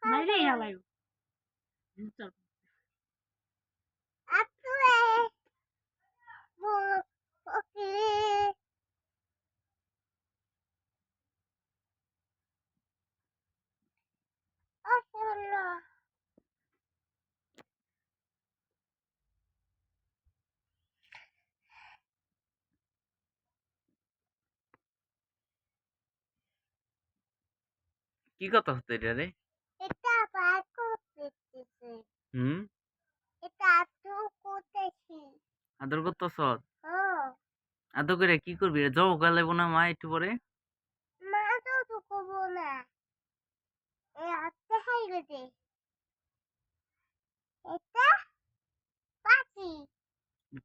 বাইরে হালাই কি কথা হচ্ছে এটা রে? এটা বার করতেছি। হুম, এটা আদর করতেছি। আদর করতেছ? ও আদর করে কি করবি? জব গালাইবো না মা একটু পরে? মা তো করবো না। এই হাতে হাই গেছে। এটা পাখি।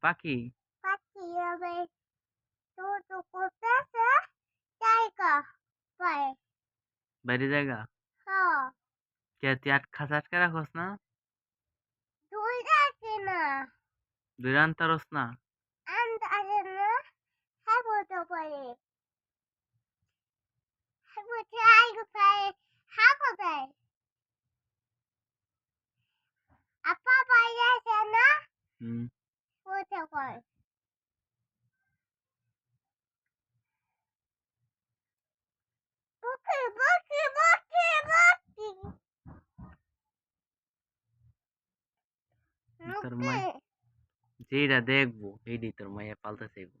পাখি? পাখি হবে তো করতেছে জায়গা পায়। বাইরে জায়গা? হ্যাঁ কে তুই খাঁচা আটকে রাখস না? দুই আছে না দুই আনতারস না? and আছে না হ্যাঁ বলতে পারে হ্যাঁ বলতে আই কোথায় হ্যাঁ কোথায় আপা বাইরে আছে না হুম, বলতে পারে বুকে বুকে বুকে বুকে তোর মুখে মাই যেইটা দেখবো এইটাই তোর মাইয়া পাল্টা চাইবো।